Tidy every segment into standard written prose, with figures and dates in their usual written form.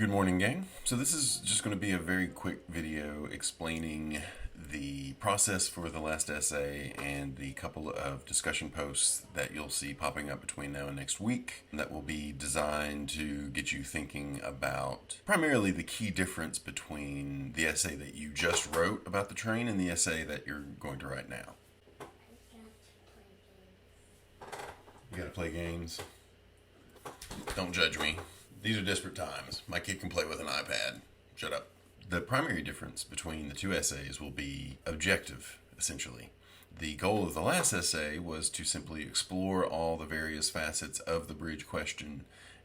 Good morning, gang. So this is just going to be a very quick video explaining the process for the last essay and the couple of discussion posts that you'll see popping up between now and next week that will be designed to get you thinking about primarily the key difference between the essay that you just wrote about the train and the essay that you're going to write now. You gotta play games. Don't judge me. These are desperate times. My kid can play with an iPad. Shut up. The primary difference between the two essays will be objective, essentially. The goal of the last essay was to simply explore all the various facets of the bridge question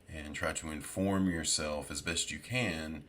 and try to inform yourself as best you can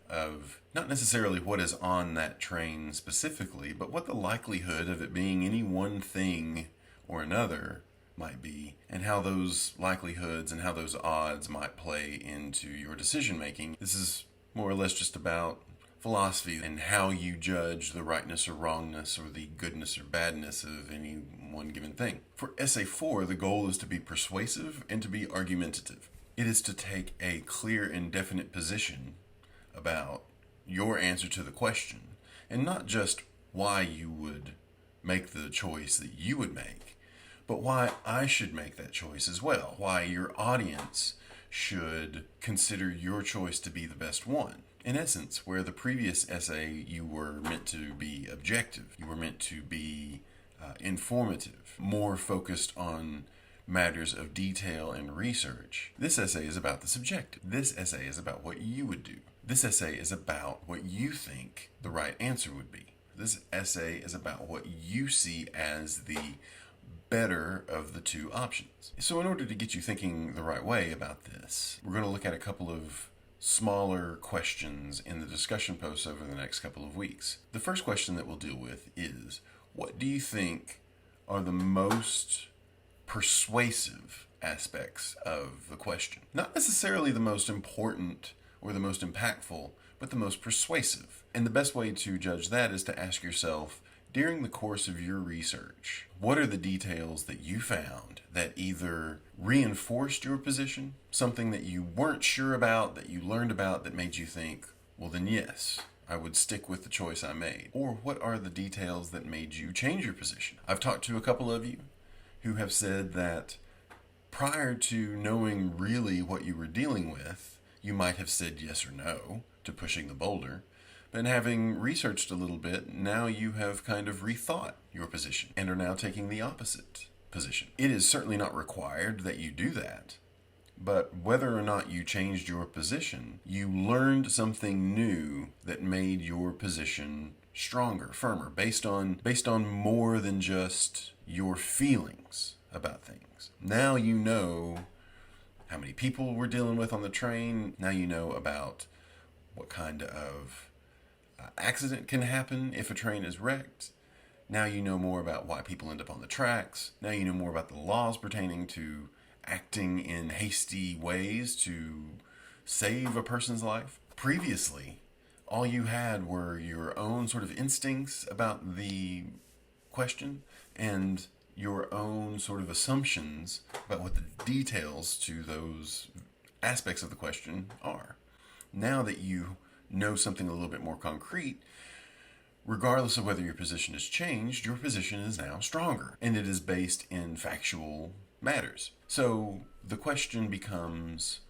of not necessarily what is on that train specifically, but what the likelihood of it being any one thing or another might be, and how those likelihoods and how those odds might play into your decision making. This is more or less just about philosophy and how you judge the rightness or wrongness or the goodness or badness of any one given thing. For essay 4, the goal is to be persuasive and to be argumentative. It is to take a clear and definite position about your answer to the question, and not just why you would make the choice that you would make, but why I should make that choice as well, why your audience should consider your choice to be the best one. In essence, where the previous essay you were meant to be objective, you were meant to be informative, more focused on matters of detail and research, this essay is about the subjective. This essay is about what you would do. This essay is about what you think the right answer would be. This essay is about what you see as the better of the two options. So in order to get you thinking the right way about this, we're going to look at a couple of smaller questions in the discussion posts over the next couple of weeks. The first question that we'll deal with is, what do you think are the most persuasive aspects of the question? Not necessarily the most important or the most impactful, but the most persuasive. And the best way to judge that is to ask yourself, during the course of your research, what are the details that you found that either reinforced your position, something that you weren't sure about, that you learned about that made you think, well then yes, I would stick with the choice I made? Or what are the details that made you change your position? I've talked to a couple of you who have said that prior to knowing really what you were dealing with, you might have said yes or no to pushing the boulder. And having researched a little bit, now you have kind of rethought your position and are now taking the opposite position. It is certainly not required that you do that, but whether or not you changed your position, you learned something new that made your position stronger, firmer, based on more than just your feelings about things. Now you know how many people we're dealing with on the train. Now you know about what kind of accident can happen if a train is wrecked. Now you know more about why people end up on the tracks. Now you know more about the laws pertaining to acting in hasty ways to save a person's life. Previously, all you had were your own sort of instincts about the question and your own sort of assumptions about what the details to those aspects of the question are. Now that you know something a little bit more concrete, regardless of whether your position has changed, your position is now stronger, and it is based in factual matters. So the question becomes,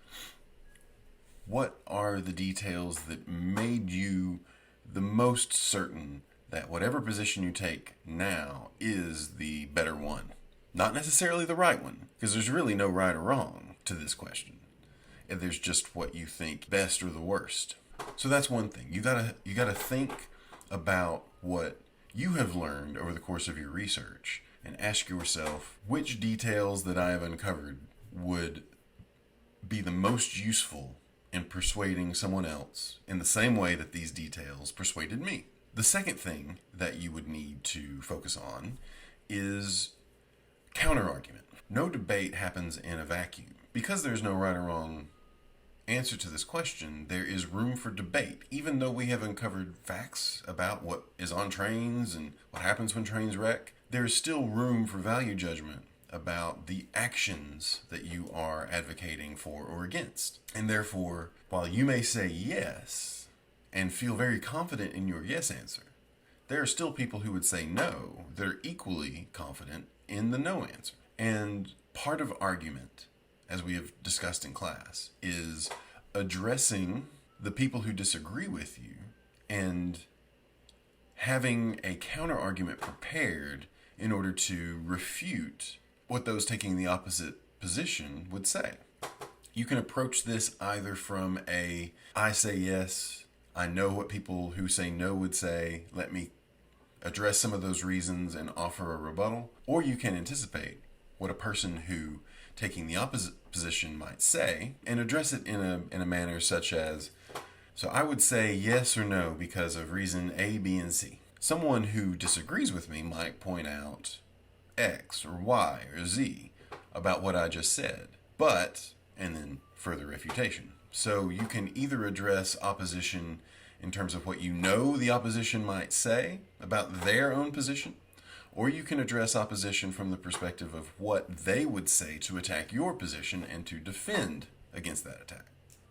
what are the details that made you the most certain that whatever position you take now is the better one? Not necessarily the right one, because there's really no right or wrong to this question. And there's just what you think best or the worst. So that's one thing. You gotta think about what you have learned over the course of your research and ask yourself which details that I have uncovered would be the most useful in persuading someone else in the same way that these details persuaded me. The second thing that you would need to focus on is counter-argument. No debate happens in a vacuum. Because there's no right or wrong answer to this question, there is room for debate. Even though we have uncovered facts about what is on trains and what happens when trains wreck, there is still room for value judgment about the actions that you are advocating for or against. And therefore, while you may say yes and feel very confident in your yes answer, there are still people who would say no that are equally confident in the no answer. And part of argument, as we have discussed in class, is addressing the people who disagree with you and having a counter argument prepared in order to refute what those taking the opposite position would say. You can approach this either from I say yes, I know what people who say no would say, let me address some of those reasons and offer a rebuttal, or you can anticipate what a person who taking the opposite position might say and address it in a manner such as, so I would say yes or no because of reason A, B, and C. Someone who disagrees with me might point out X or Y or Z about what I just said, but, and then further refutation. So you can either address opposition in terms of what you know the opposition might say about their own position, or you can address opposition from the perspective of what they would say to attack your position and to defend against that attack.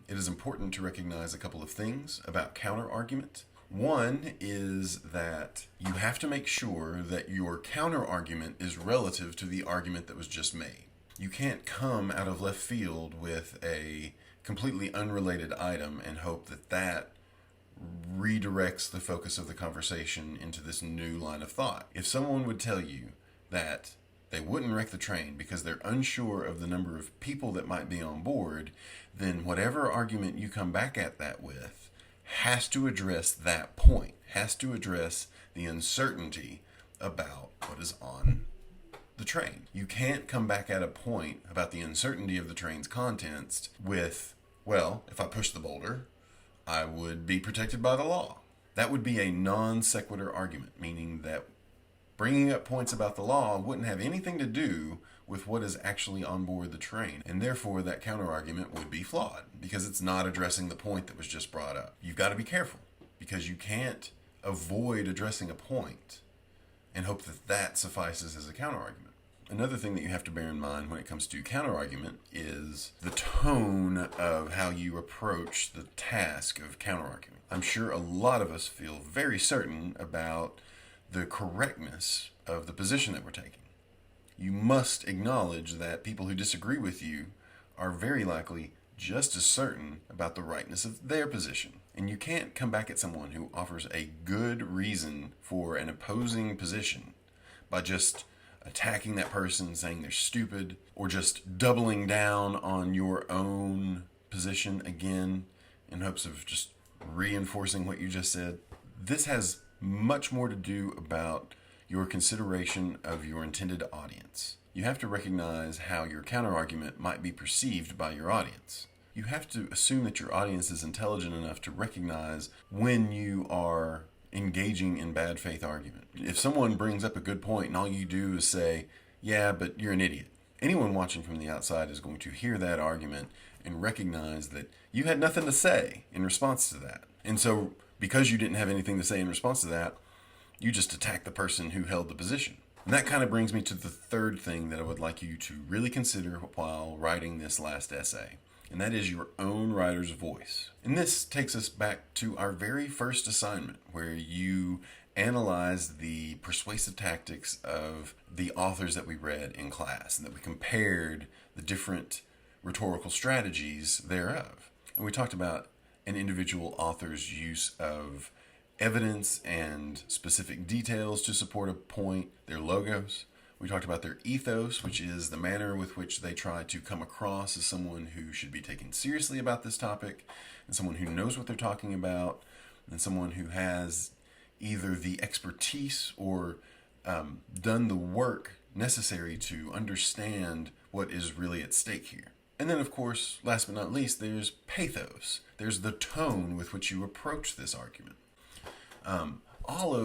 It is important to recognize a couple of things about counter-argument. One is that you have to make sure that your counter-argument is relative to the argument that was just made. You can't come out of left field with a completely unrelated item and hope that that redirects the focus of the conversation into this new line of thought. If someone would tell you that they wouldn't wreck the train because they're unsure of the number of people that might be on board, then whatever argument you come back at that with has to address that point, has to address the uncertainty about what is on the train. You can't come back at a point about the uncertainty of the train's contents with, well, if I push the boulder, I would be protected by the law. That would be a non sequitur argument, meaning that bringing up points about the law wouldn't have anything to do with what is actually on board the train. And therefore, that counter-argument would be flawed because it's not addressing the point that was just brought up. You've got to be careful because you can't avoid addressing a point and hope that that suffices as a counter-argument. Another thing that you have to bear in mind when it comes to counter-argument is the tone of how you approach the task of counter-argument. I'm sure a lot of us feel very certain about the correctness of the position that we're taking. You must acknowledge that people who disagree with you are very likely just as certain about the rightness of their position. And you can't come back at someone who offers a good reason for an opposing position by just attacking that person, saying they're stupid, or just doubling down on your own position again in hopes of just reinforcing what you just said. This has much more to do about your consideration of your intended audience. You have to recognize how your counterargument might be perceived by your audience. You have to assume that your audience is intelligent enough to recognize when you are engaging in bad faith argument. If someone brings up a good point and all you do is say, yeah, but you're an idiot, anyone watching from the outside is going to hear that argument and recognize that you had nothing to say in response to that. And so because you didn't have anything to say in response to that, you just attack the person who held the position. And that kind of brings me to the third thing that I would like you to really consider while writing this last essay, and that is your own writer's voice. And this takes us back to our very first assignment, where you analyze the persuasive tactics of the authors that we read in class, and that we compared the different rhetorical strategies thereof. And we talked about an individual author's use of evidence and specific details to support a point, their logos. We talked about their ethos, which is the manner with which they try to come across as someone who should be taken seriously about this topic, and someone who knows what they're talking about, and someone who has either the expertise or done the work necessary to understand what is really at stake here. And then, of course, last but not least, there's pathos. There's the tone with which you approach this argument. All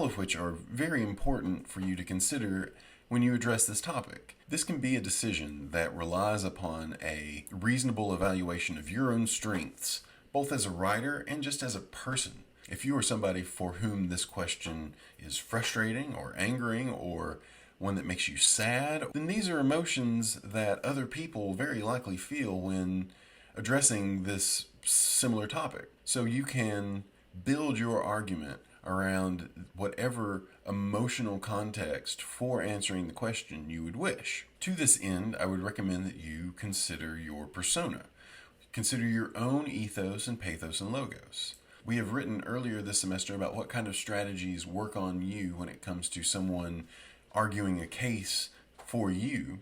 of which are very important for you to consider when you address this topic. This can be a decision that relies upon a reasonable evaluation of your own strengths, both as a writer and just as a person. If you are somebody for whom this question is frustrating or angering or one that makes you sad, then these are emotions that other people very likely feel when addressing this similar topic. So you can build your argument around whatever emotional context for answering the question you would wish. To this end, I would recommend that you consider your persona. Consider your own ethos and pathos and logos. We have written earlier this semester about what kind of strategies work on you when it comes to someone arguing a case for you,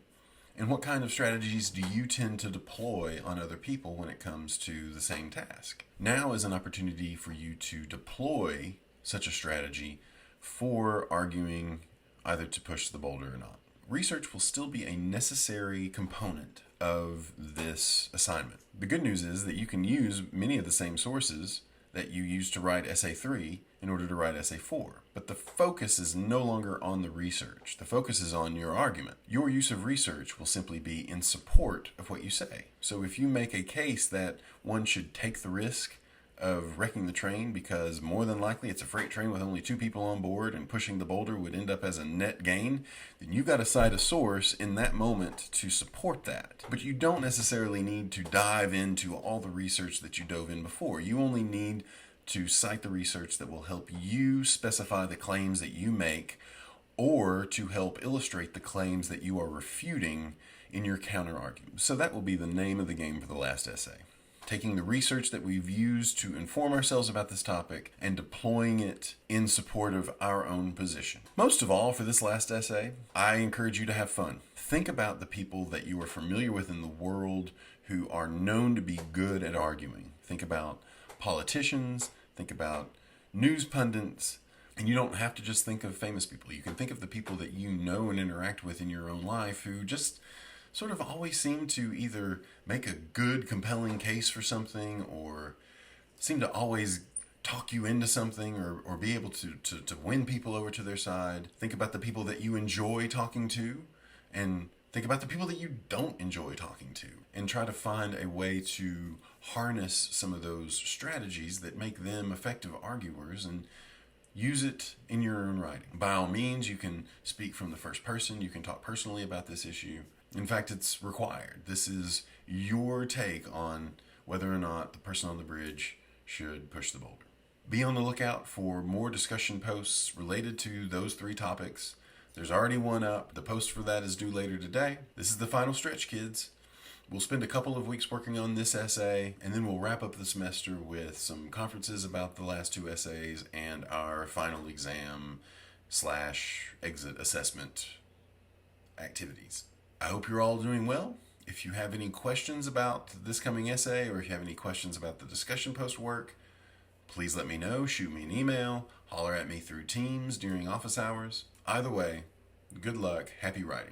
and what kind of strategies do you tend to deploy on other people when it comes to the same task. Now is an opportunity for you to deploy such a strategy for arguing either to push the boulder or not. Research will still be a necessary component of this assignment. The good news is that you can use many of the same sources that you use to write Essay 3 in order to write Essay 4. But the focus is no longer on the research. The focus is on your argument. Your use of research will simply be in support of what you say. So if you make a case that one should take the risk of wrecking the train because more than likely it's a freight train with only 2 people on board and pushing the boulder would end up as a net gain, then you've got to cite a source in that moment to support that. But you don't necessarily need to dive into all the research that you dove in before. You only need to cite the research that will help you specify the claims that you make or to help illustrate the claims that you are refuting in your counter argument. So that will be the name of the game for the last essay. Taking the research that we've used to inform ourselves about this topic and deploying it in support of our own position. Most of all, for this last essay, I encourage you to have fun. Think about the people that you are familiar with in the world who are known to be good at arguing. Think about politicians, think about news pundits, and you don't have to just think of famous people. You can think of the people that you know and interact with in your own life who just sort of always seem to either make a good, compelling case for something or seem to always talk you into something or be able to win people over to their side. Think about the people that you enjoy talking to and think about the people that you don't enjoy talking to and try to find a way to harness some of those strategies that make them effective arguers and use it in your own writing. By all means, you can speak from the first person. You can talk personally about this issue. In fact, it's required. This is your take on whether or not the person on the bridge should push the boulder. Be on the lookout for more discussion posts related to those 3 topics. There's already one up. The post for that is due later today. This is the final stretch, kids. We'll spend a couple of weeks working on this essay, and then we'll wrap up the semester with some conferences about the last 2 essays and our final exam/exit assessment activities. I hope you're all doing well. If you have any questions about this coming essay or if you have any questions about the discussion post work, please let me know. Shoot me an email, holler at me through Teams during office hours. Either way, good luck, happy writing.